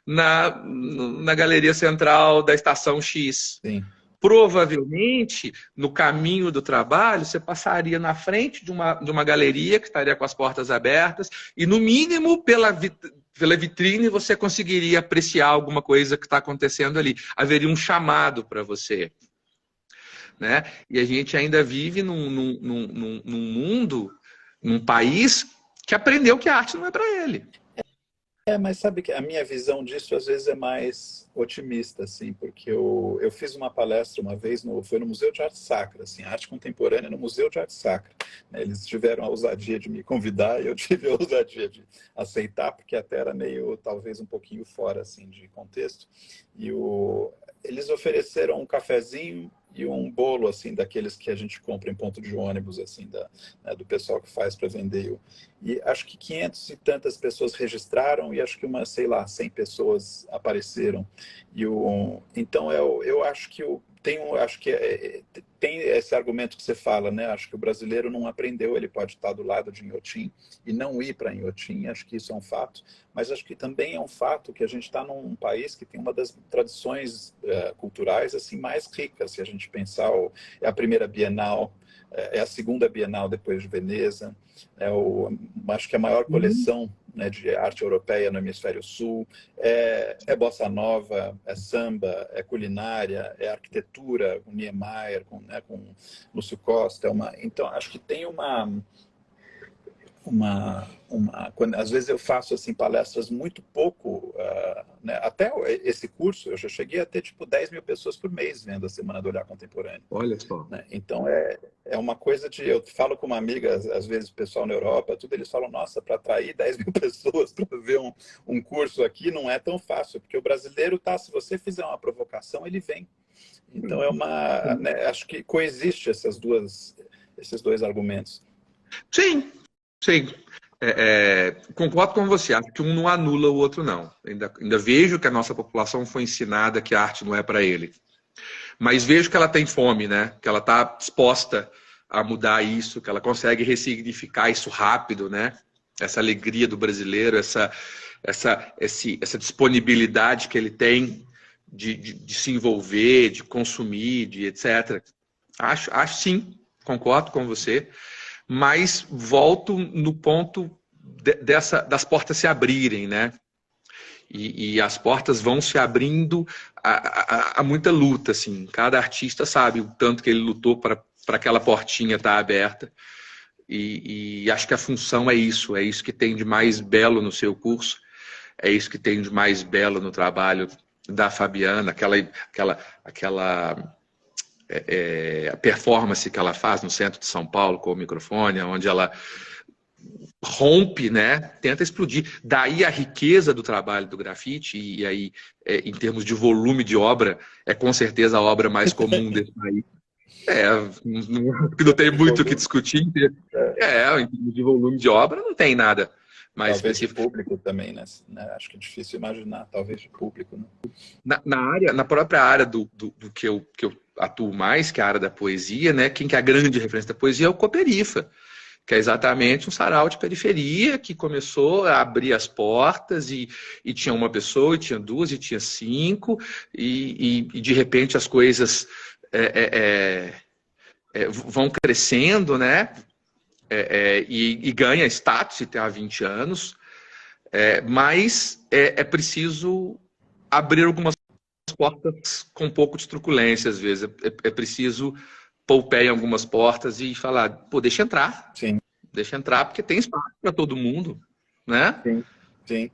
na galeria central da estação X. Sim. Provavelmente, no caminho do trabalho, você passaria na frente de uma galeria que estaria com as portas abertas e, no mínimo, pela vitrine, você conseguiria apreciar alguma coisa que está acontecendo ali. Haveria um chamado para você. Né? E a gente ainda vive num mundo, num país que aprendeu que a arte não é para ele. Mas sabe que a minha visão disso às vezes é mais otimista, assim, porque eu fiz uma palestra uma vez, foi no Museu de Arte Sacra, assim, arte contemporânea no Museu de Arte Sacra. Né? Eles tiveram a ousadia de me convidar e eu tive a ousadia de aceitar, porque até era meio, talvez um pouquinho fora, assim, de contexto. E eles ofereceram um cafezinho e um bolo, assim, daqueles que a gente compra em ponto de ônibus, assim, né, do pessoal que faz para vender. E acho que 500 e tantas pessoas registraram e acho que 100 pessoas apareceram. Então, eu acho que tem esse argumento que você fala, né? Acho que o brasileiro não aprendeu, ele pode estar do lado de Inhotim e não ir para Inhotim, acho que isso é um fato, mas acho que também é um fato que a gente está num país que tem uma das tradições culturais assim mais ricas, se a gente pensar, é a primeira Bienal, é a segunda Bienal depois de Veneza, acho que a maior coleção, né, de arte europeia no hemisfério sul, é bossa nova, é samba, é culinária, é arquitetura, com Niemeyer, com Lúcio Costa. Então, acho que tem às vezes eu faço assim, palestras muito pouco, né? Até esse curso eu já cheguei a ter tipo 10 mil pessoas por mês vendo a Semana do Olhar Contemporâneo. Olha só. Né? Então é uma coisa eu falo com uma amiga, às vezes o pessoal na Europa, eles falam, nossa, para atrair 10 mil pessoas para ver um curso aqui não é tão fácil, porque o brasileiro se você fizer uma provocação, ele vem. Então né, acho que coexiste esses dois argumentos. Sim. Concordo com você, acho que um não anula o outro, não. Ainda vejo que a nossa população foi ensinada que a arte não é para ele. Mas vejo que ela tem fome, né? Que ela está disposta a mudar isso, que ela consegue ressignificar isso rápido, né? Essa alegria do brasileiro, essa disponibilidade que ele tem de se envolver, de consumir, de etc. Acho sim, concordo com você. Mas volto no ponto das portas se abrirem, né? E as portas vão se abrindo a muita luta, assim. Cada artista sabe o tanto que ele lutou para aquela portinha estar aberta. E acho que a função é isso que tem de mais belo no seu curso, é isso que tem de mais belo no trabalho da Fabiana, a performance que ela faz no centro de São Paulo com o microfone, onde ela rompe, né? Tenta explodir. Daí a riqueza do trabalho do grafite, e aí, em termos de volume de obra, é com certeza a obra mais comum desse país. Não tem muito o que discutir. Em termos de volume de obra, não tem nada mais talvez específico. De público também, né? Acho que é difícil imaginar, talvez de público, né? Na própria área do que eu atuo mais, que é a área da poesia, né? Quem que é a grande referência da poesia é o Cooperifa, que é exatamente um sarau de periferia que começou a abrir as portas e tinha uma pessoa, e tinha duas, e tinha cinco, e de repente as coisas vão crescendo, né? E ganha status se tem há 20 anos, mas é preciso abrir algumas portas com um pouco de truculência, às vezes. É preciso pôr o pé em algumas portas e falar, pô, deixa entrar. Sim. Deixa entrar, porque tem espaço para todo mundo, né? Sim, sim.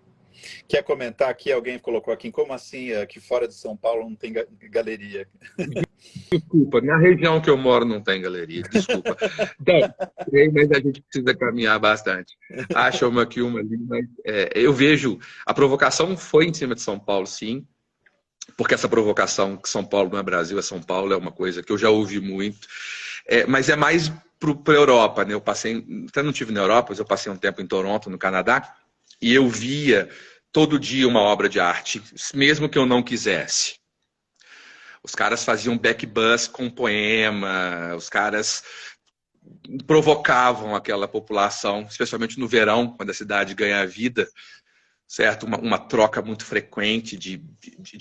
Quer comentar aqui? Alguém colocou aqui, como assim aqui fora de São Paulo não tem galeria? Desculpa, na região que eu moro não tem galeria, desculpa. Tem, mas a gente precisa caminhar bastante. Acha uma aqui, uma ali, mas eu vejo, a provocação foi em cima de São Paulo, sim, porque essa provocação que São Paulo não é Brasil, é São Paulo, é uma coisa que eu já ouvi muito, mas é mais para a Europa, né? Eu passei, até não estive na Europa, mas eu passei um tempo em Toronto, no Canadá, e eu via todo dia uma obra de arte, mesmo que eu não quisesse. Os caras faziam backbus com poema, os caras provocavam aquela população, especialmente no verão, quando a cidade ganha vida, certo? Uma troca muito frequente de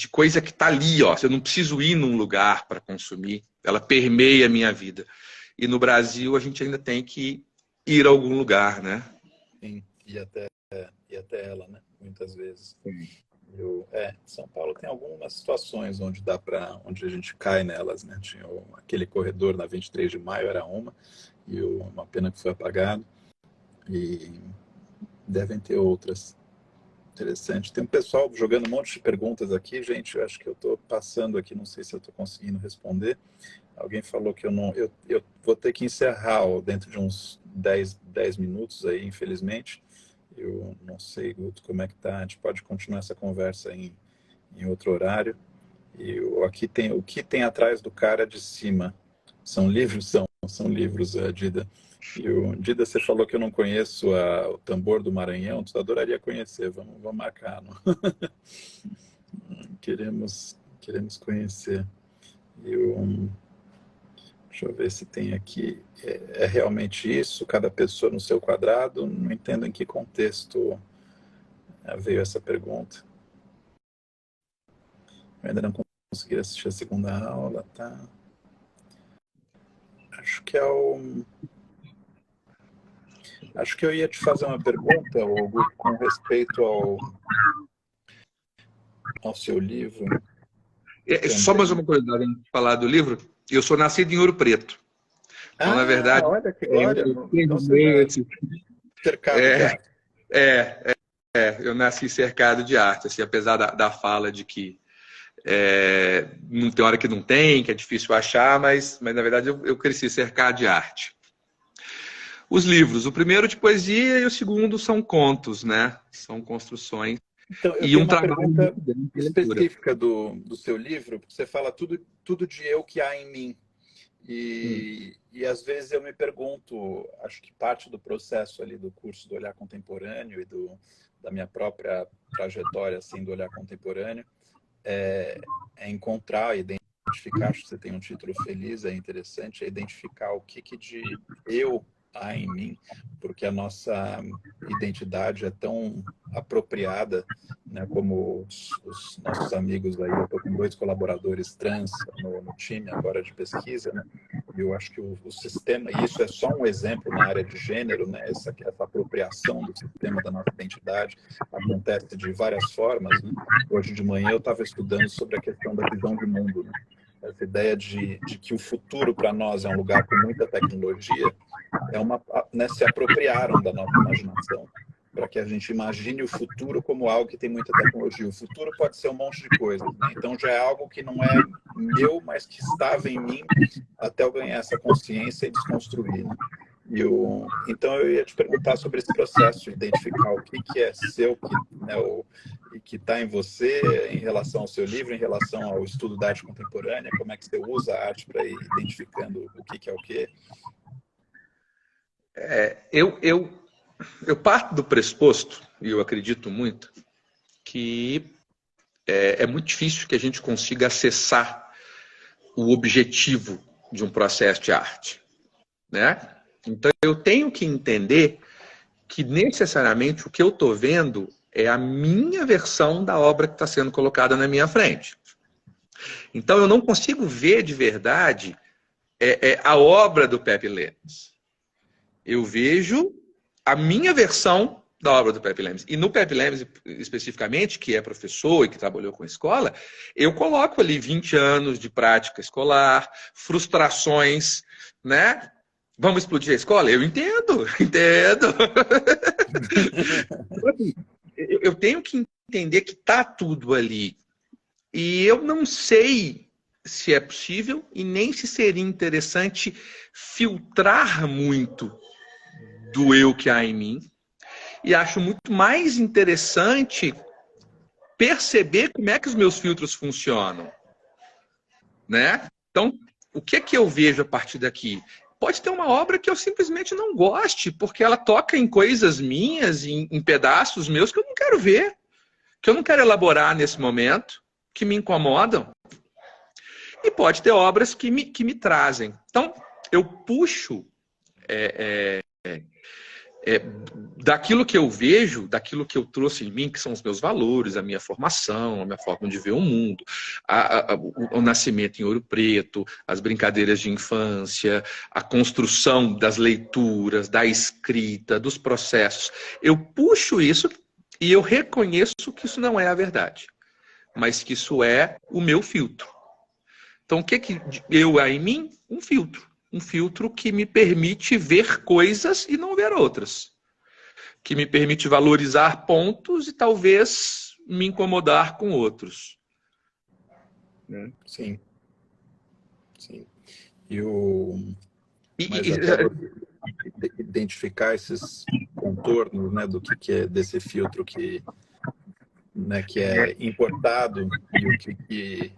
coisa que está ali, ó. Eu não preciso ir num lugar para consumir, ela permeia a minha vida. E no Brasil a gente ainda tem que ir a algum lugar, né? Sim, e até ela, né? Muitas vezes. Sim. São Paulo tem algumas situações onde a gente cai nelas, né? Tinha aquele corredor na 23 de maio, era e uma pena que foi apagado. E devem ter outras. Interessante. Tem um pessoal jogando um monte de perguntas aqui, gente. Eu acho que eu estou passando aqui, não sei se eu estou conseguindo responder. Alguém falou que eu vou ter que encerrar dentro de uns 10 minutos aí, infelizmente. Eu não sei, Guto, como é que tá. A gente pode continuar essa conversa em outro horário. E aqui tem o que tem atrás do cara de cima. São livros? São livros, Dida. E Dida, você falou que eu não conheço o Tambor do Maranhão. Tu adoraria conhecer. Vamos marcar. Não? Queremos conhecer. Deixa eu ver se tem aqui. É realmente isso? Cada pessoa no seu quadrado? Não entendo em que contexto veio essa pergunta. Eu ainda não consegui assistir a segunda aula, tá? Acho que eu ia te fazer uma pergunta, Hugo, com respeito ao seu livro. Só mais uma curiosidade antes de falar do livro. Eu sou nascido em Ouro Preto. Então, na verdade, olha que glória. Então, cercado de arte. Eu nasci cercado de arte, assim, apesar da fala de que não tem hora que não tem, que é difícil achar, mas na verdade eu cresci cercado de arte. Os livros, o primeiro de poesia e o segundo são contos, né? São construções. Então, eu tenho uma pergunta específica do seu livro, porque você fala tudo de eu que há em mim. E às vezes eu me pergunto, acho que parte do processo ali do curso do Olhar Contemporâneo e da minha própria trajetória assim, do Olhar Contemporâneo é encontrar, identificar, acho que você tem um título feliz, é interessante, é identificar o que de eu há em mim, porque a nossa identidade é tão apropriada, né, como os nossos amigos aí. Eu estou com 2 colaboradores trans no time agora de pesquisa, né, e eu acho que o sistema, e isso é só um exemplo na área de gênero, né, essa apropriação do sistema da nossa identidade acontece de várias formas, né. Hoje de manhã eu estava estudando sobre a questão da visão de mundo, né, essa ideia de que o futuro para nós é um lugar com muita tecnologia, se apropriaram da nossa imaginação para que a gente imagine o futuro como algo que tem muita tecnologia. O futuro pode ser um monte de coisas, né? Então já é algo que não é meu, mas que estava em mim até eu ganhar essa consciência e desconstruir, né? Então eu ia te perguntar sobre esse processo, identificar o que é seu, e que está em você, em relação ao seu livro, em relação ao estudo da arte contemporânea, como é que você usa a arte para ir identificando o que é o quê? Eu parto do pressuposto, e eu acredito muito, que é muito difícil que a gente consiga acessar o objetivo de um processo de arte, né? Então, eu tenho que entender que necessariamente o que eu estou vendo é a minha versão da obra que está sendo colocada na minha frente. Então, eu não consigo ver de verdade a obra do Pepe Lemes. Eu vejo a minha versão da obra do Pepe Lemes. E no Pepe Lemes, especificamente, que é professor e que trabalhou com escola, eu coloco ali 20 anos de prática escolar, frustrações, né? Vamos explodir a escola? Eu entendo, entendo. Eu tenho que entender que está tudo ali. E eu não sei se é possível e nem se seria interessante filtrar muito do eu que há em mim. E acho muito mais interessante perceber como é que os meus filtros funcionam, né? Então, o que é que eu vejo a partir daqui? Pode ter uma obra que eu simplesmente não goste, porque ela toca em coisas minhas, em pedaços meus que eu não quero ver, que eu não quero elaborar nesse momento, que me incomodam. E pode ter obras que me trazem. Então, eu puxo daquilo que eu vejo, daquilo que eu trouxe em mim, que são os meus valores, a minha formação, a minha forma de ver o mundo, o nascimento em Ouro Preto, as brincadeiras de infância, a construção das leituras, da escrita, dos processos. Eu puxo isso e eu reconheço que isso não é a verdade, mas que isso é o meu filtro. Então, o que eu há em mim? Um filtro. Um filtro que me permite ver coisas e não ver outras. Que me permite valorizar pontos e talvez me incomodar com outros. Sim. Sim. Mas até você identificar esses contornos, né, do que é desse filtro né, que é importado e o que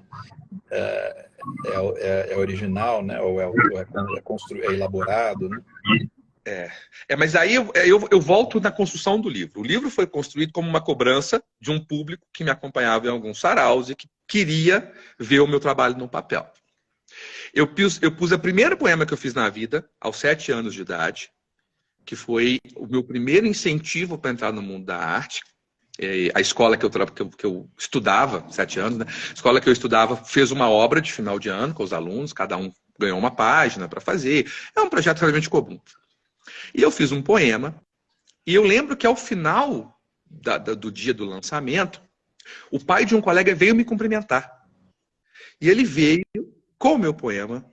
é original, né, ou é elaborado, né? Mas aí eu volto na construção do livro. O livro foi construído como uma cobrança de um público que me acompanhava em alguns saraus e que queria ver o meu trabalho no papel. Eu pus o primeiro poema que eu fiz na vida, aos 7 anos de idade, que foi o meu primeiro incentivo para entrar no mundo da arte. A escola que eu estudava, 7 anos, né? A escola que eu estudava fez uma obra de final de ano com os alunos, cada um ganhou uma página para fazer. É um projeto realmente comum. E eu fiz um poema, e eu lembro que ao final do dia do lançamento, o pai de um colega veio me cumprimentar. E ele veio com o meu poema,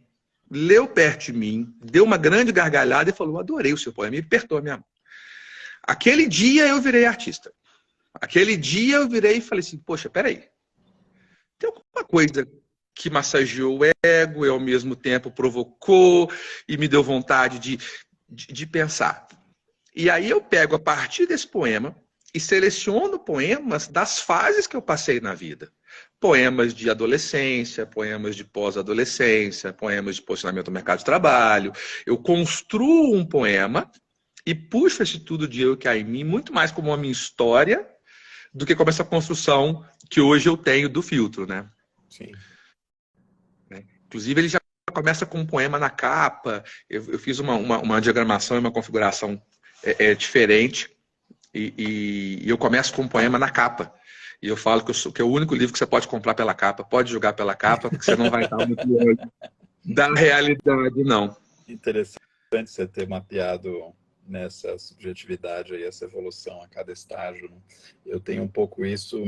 leu perto de mim, deu uma grande gargalhada e falou: adorei o seu poema, e apertou a minha mão. Aquele dia eu virei artista. Aquele dia eu virei e falei assim: poxa, peraí. Tem alguma coisa que massageou o ego e ao mesmo tempo provocou e me deu vontade de pensar. E aí eu pego a partir desse poema e seleciono poemas das fases que eu passei na vida. Poemas de adolescência, poemas de pós-adolescência, poemas de posicionamento no mercado de trabalho. Eu construo um poema e puxo esse tudo de eu que há em mim muito mais como uma minha história do que como essa construção que hoje eu tenho do filtro, né? Sim. Inclusive, ele já começa com um poema na capa. Eu fiz uma diagramação e uma configuração diferente. E eu começo com um poema na capa. E eu falo que é o único livro que você pode comprar pela capa. Pode jogar pela capa, porque você não vai estar muito longe da realidade, não. Interessante você ter mapeado nessa subjetividade aí, essa evolução a cada estágio, né? Eu tenho um pouco isso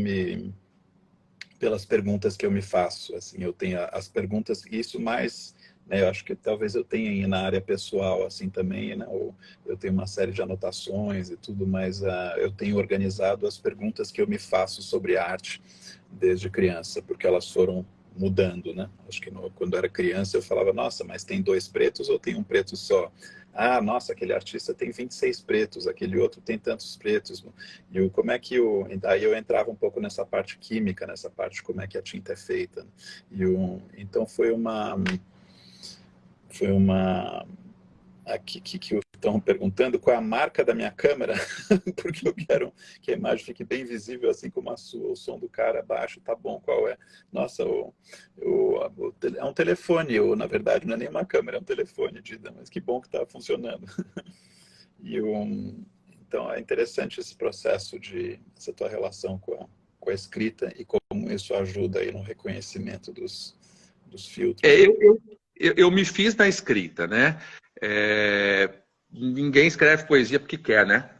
pelas perguntas que eu me faço, assim, eu tenho as perguntas, isso mais, né, eu acho que talvez eu tenha na área pessoal, assim, também, né, ou eu tenho uma série de anotações e tudo, mas eu tenho organizado as perguntas que eu me faço sobre arte desde criança, porque elas foram mudando, né? Acho que quando eu era criança eu falava: nossa, mas tem 2 pretos ou tem um preto só? Ah, nossa, aquele artista tem 26 pretos, aquele outro tem tantos pretos. E como é que daí eu entrava um pouco nessa parte química, nessa parte de como é que a tinta é feita. Então foi uma aqui que estão perguntando qual é a marca da minha câmera, porque eu quero que a imagem fique bem visível, assim como a sua. O som do cara baixo tá bom, qual é? Nossa, é um telefone, na verdade não é nem uma câmera, é um telefone, Dida, mas que bom que está funcionando. Então é interessante esse processo essa tua relação com a escrita e como isso ajuda aí no reconhecimento dos filtros. Eu me fiz na escrita, né? Ninguém escreve poesia porque quer, né?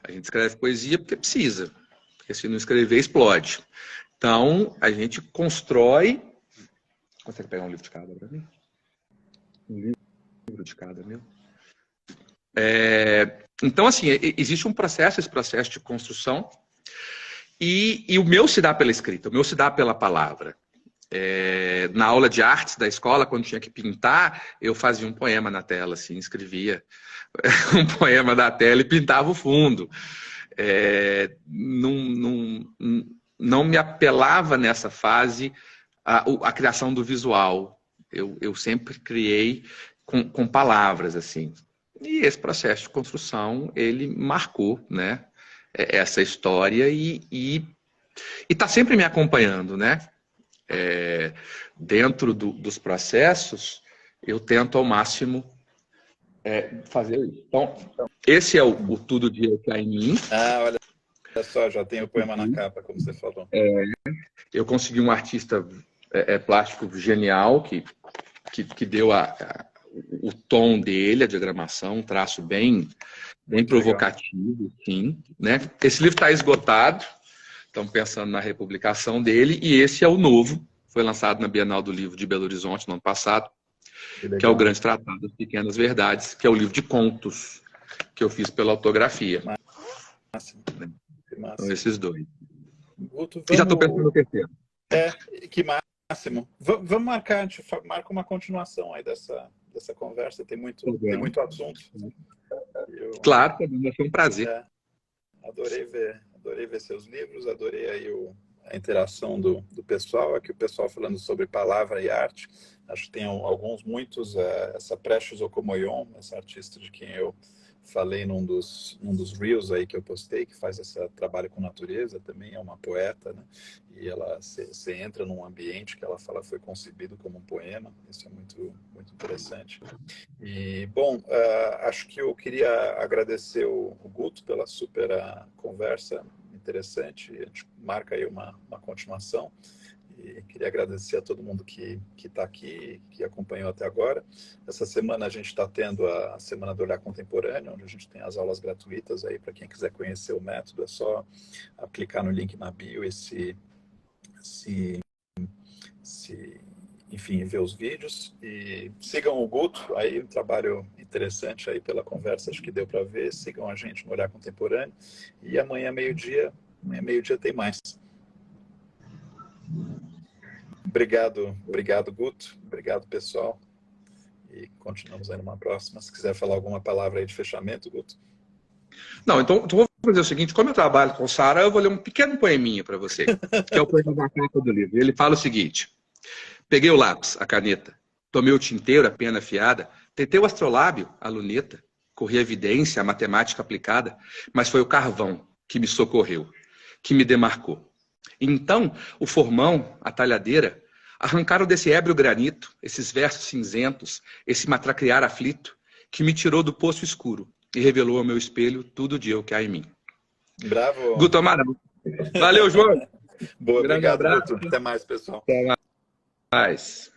A gente escreve poesia porque precisa. Porque se não escrever, explode. Então, a gente constrói... Consegue pegar um livro de cada para mim? Um livro de cada, meu. Então, assim, existe um processo, esse processo de construção, e o meu se dá pela escrita, o meu se dá pela palavra. Na aula de artes da escola, quando tinha que pintar, eu fazia um poema na tela, assim, escrevia um poema na tela e pintava o fundo. Não me apelava nessa fase a criação do visual. Eu sempre criei com palavras, assim. E esse processo de construção, ele marcou, né, essa história e está sempre me acompanhando, né? Dentro dos processos, eu tento ao máximo fazer isso. Então, esse é o Tudo Dia Que Há em Mim. Olha só, já tem o poema na capa, como você falou. Eu consegui um artista plástico genial que deu o tom dele, a diagramação, um traço bem provocativo, sim, né? Esse livro está esgotado. Estamos pensando na republicação dele, e esse é o novo, foi lançado na Bienal do Livro de Belo Horizonte no ano passado, que é o Grande Tratado das Pequenas Verdades, que é o livro de contos que eu fiz pela autografia. Máximo. São esses dois. Guto, E já estou pensando no terceiro. Que máximo. Vamos marcar, a gente marca uma continuação aí dessa conversa, tem muito assunto. Claro, foi um prazer. Adorei ver seus livros, adorei aí a interação do pessoal, aqui o pessoal falando sobre palavra e arte. Acho que tem muitos, essa Precious Okomoyon, essa artista de quem eu falei num dos reels aí que eu postei, que faz esse trabalho com natureza, também é uma poeta, né? E você entra num ambiente que ela fala foi concebido como um poema, isso é muito, muito interessante. E, bom, acho que eu queria agradecer o Guto pela super conversa interessante, a gente marca aí uma continuação. E queria agradecer a todo mundo que está aqui, que acompanhou até agora. Essa semana a gente está tendo a Semana do Olhar Contemporâneo, onde a gente tem as aulas gratuitas aí para quem quiser conhecer o método. É só clicar no link na bio e enfim, ver os vídeos. E sigam o Guto, aí um trabalho interessante aí pela conversa, acho que deu para ver. Sigam a gente no Olhar Contemporâneo. E amanhã, meio-dia tem mais. Obrigado, Guto. Obrigado, pessoal. E continuamos aí numa próxima. Se quiser falar alguma palavra aí de fechamento, Guto. Não, então vou fazer o seguinte, como eu trabalho com o Sara, eu vou ler um pequeno poeminha para você, que é o poema da capa do livro. Ele fala o seguinte: peguei o lápis, a caneta, tomei o tinteiro, a pena afiada, tentei o astrolábio, a luneta, corri a evidência, a matemática aplicada, mas foi o carvão que me socorreu, que me demarcou. Então, o formão, a talhadeira, arrancaram desse ébrio granito, esses versos cinzentos, esse matraquear aflito, que me tirou do poço escuro e revelou ao meu espelho tudo de eu que há em mim. Bravo! Guto Amaral. Valeu, João! Boa, obrigado, Guto. Até mais, pessoal. Até mais.